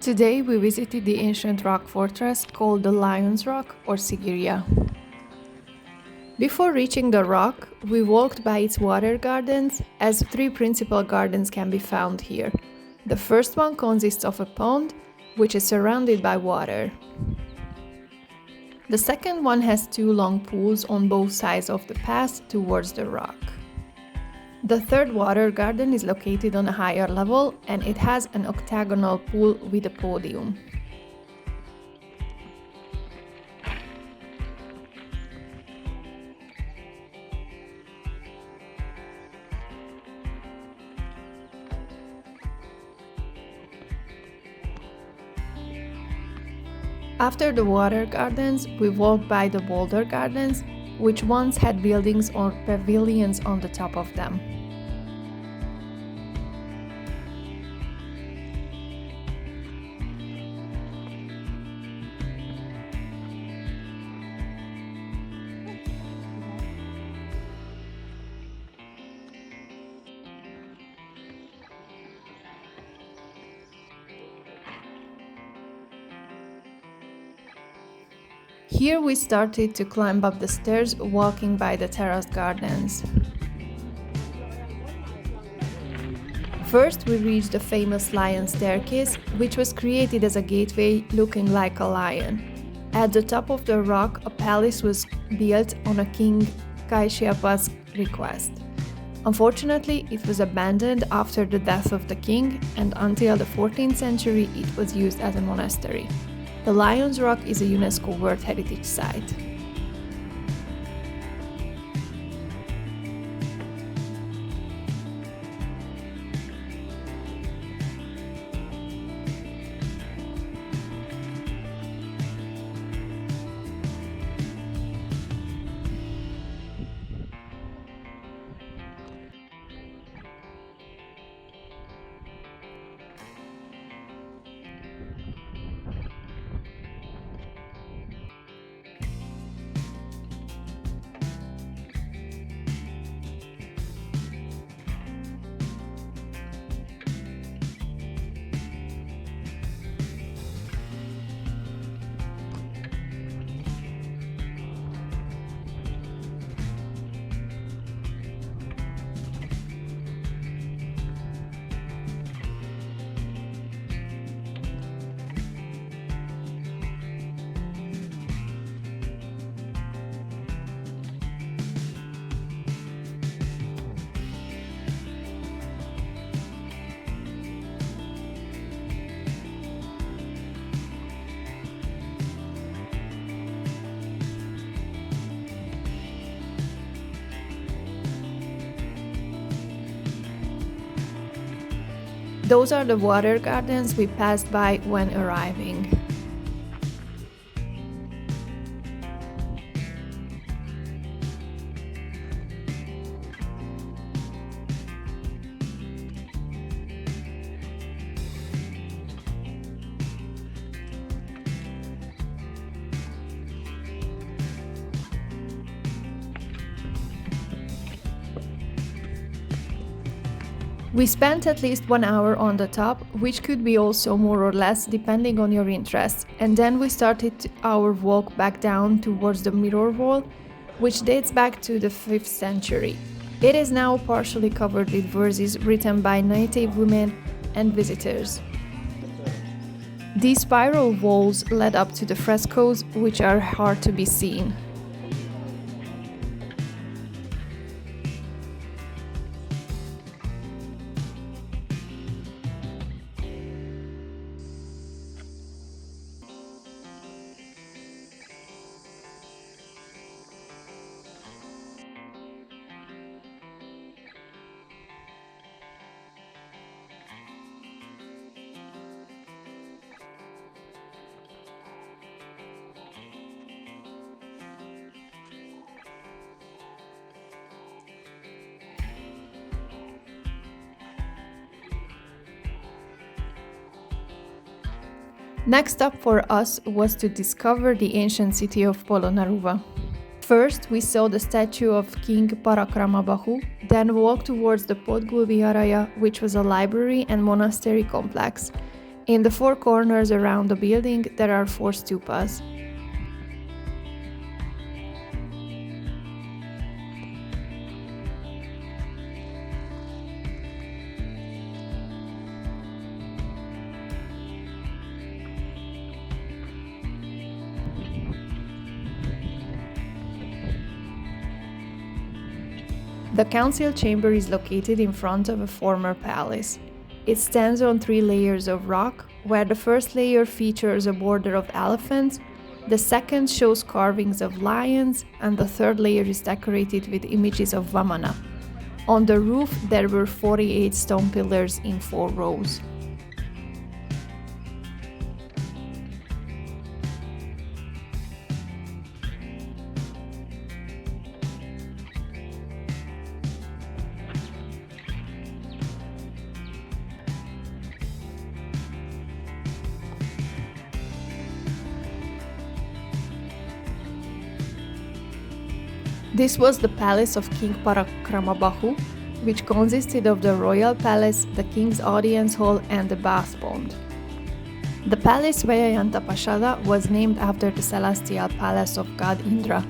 Today we visited the ancient rock fortress called the Lion's Rock or Sigiriya. Before reaching the rock, we walked by its water gardens, as three principal gardens can be found here. The first one consists of a pond, which is surrounded by water. The second one has two long pools on both sides of the path towards the rock. The third water garden is located on a higher level and it has an octagonal pool with a podium. After the water gardens, we walked by the boulder gardens, which once had buildings or pavilions on the top of them. Here we started to climb up the stairs, walking by the terraced gardens. First we reached the famous lion staircase, which was created as a gateway looking like a lion. At the top of the rock, a palace was built on a King Kaisyapa's request. Unfortunately, it was abandoned after the death of the king, and until the 14th century it was used as a monastery. The Lion's Rock is a UNESCO World Heritage Site. Those are the water gardens we passed by when arriving. We spent at least 1 hour on the top, which could be also more or less depending on your interests, and then we started our walk back down towards the mirror wall, which dates back to the 5th century. It is now partially covered with verses written by native women and visitors. These spiral walls led up to the frescoes, which are hard to be seen. Next up for us was to discover the ancient city of Polonnaruva. First, we saw the statue of King Parakramabahu, then walked towards the Podgul Viharaya, which was a library and monastery complex. In the four corners around the building, there are four stupas. The council chamber is located in front of a former palace. It stands on 3 layers of rock, where the first layer features a border of elephants, the second shows carvings of lions, and the third layer is decorated with images of Vamana. On the roof, there were 48 stone pillars in 4 rows. This was the palace of King Parakramabahu, which consisted of the royal palace, the king's audience hall, and the bath pond. The palace Vajayantapashada was named after the celestial palace of god Indra.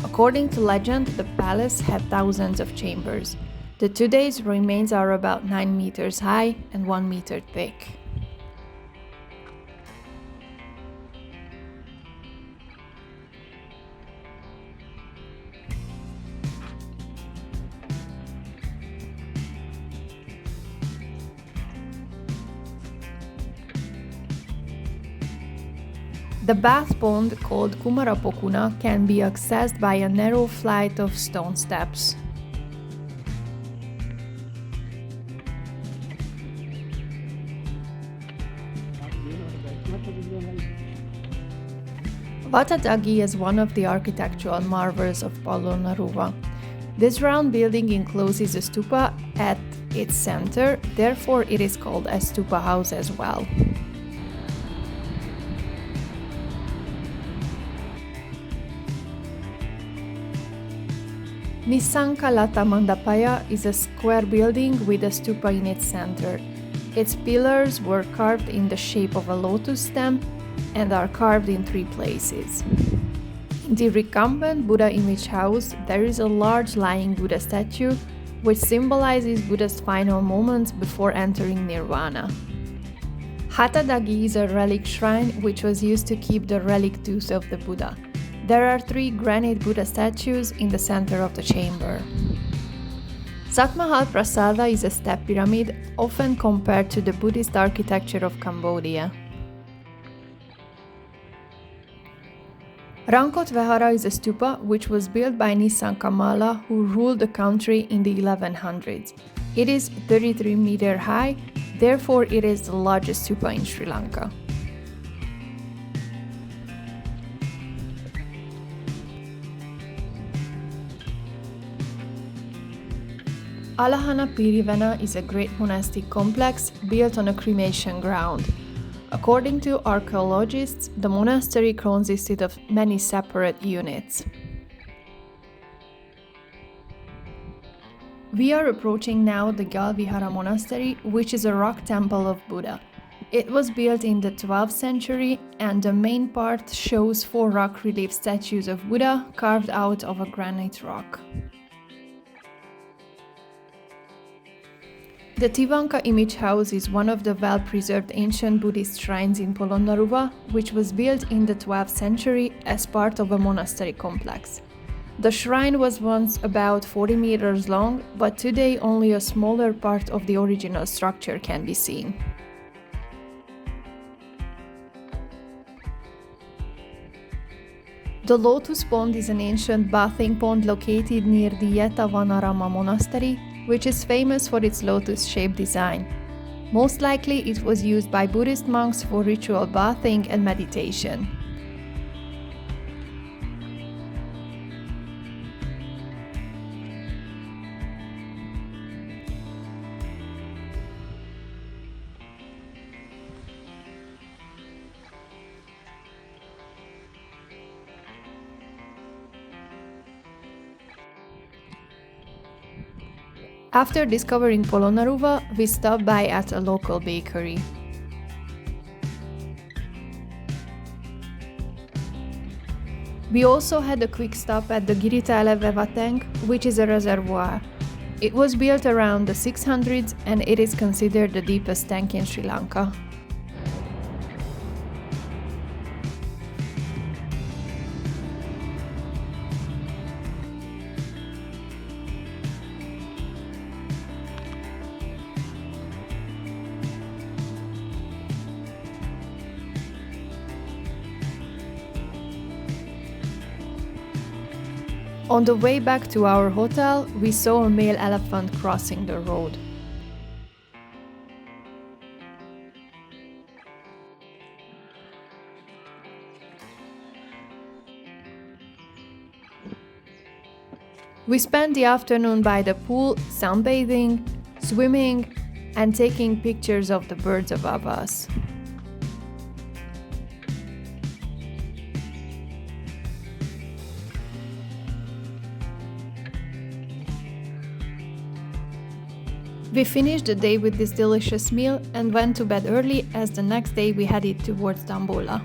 According to legend, the palace had thousands of chambers. The today's remains are about 9 meters high and 1 meter thick. The bath pond, called Kumarapokuna, can be accessed by a narrow flight of stone steps. Vatadagi is one of the architectural marvels of Polonnaruva. This round building encloses a stupa at its center, therefore it is called a stupa house as well. Nisankalata Mandapaya is a square building with a stupa in its center. Its pillars were carved in the shape of a lotus stem and are carved in 3 places. In the recumbent Buddha image house, there is a large lying Buddha statue, which symbolizes Buddha's final moments before entering nirvana. Hatadagi is a relic shrine which was used to keep the relic tooth of the Buddha. There are 3 granite Buddha statues in the center of the chamber. Satmahal Prasada is a step pyramid, often compared to the Buddhist architecture of Cambodia. Rankot Vihara is a stupa which was built by Nisankamala, who ruled the country in the 1100s. It is 33 meters high, therefore it is the largest stupa in Sri Lanka. Alahana Pirivena is a great monastic complex built on a cremation ground. According to archaeologists, the monastery consisted of many separate units. We are approaching now the Galvihara Monastery, which is a rock temple of Buddha. It was built in the 12th century, and the main part shows 4 rock relief statues of Buddha carved out of a granite rock. The Tivanka image house is one of the well-preserved ancient Buddhist shrines in Polonnaruva, which was built in the 12th century as part of a monastery complex. The shrine was once about 40 meters long, but today only a smaller part of the original structure can be seen. The Lotus Pond is an ancient bathing pond located near the Yetavanarama Monastery, which is famous for its lotus-shaped design. Most likely it was used by Buddhist monks for ritual bathing and meditation. After discovering Polonnaruva, we stopped by at a local bakery. We also had a quick stop at the Giritale tank, which is a reservoir. It was built around the 600s and it is considered the deepest tank in Sri Lanka. On the way back to our hotel, we saw a male elephant crossing the road. We spent the afternoon by the pool, sunbathing, swimming, and taking pictures of the birds above us. We finished the day with this delicious meal and went to bed early as the next day we headed towards Dambulla.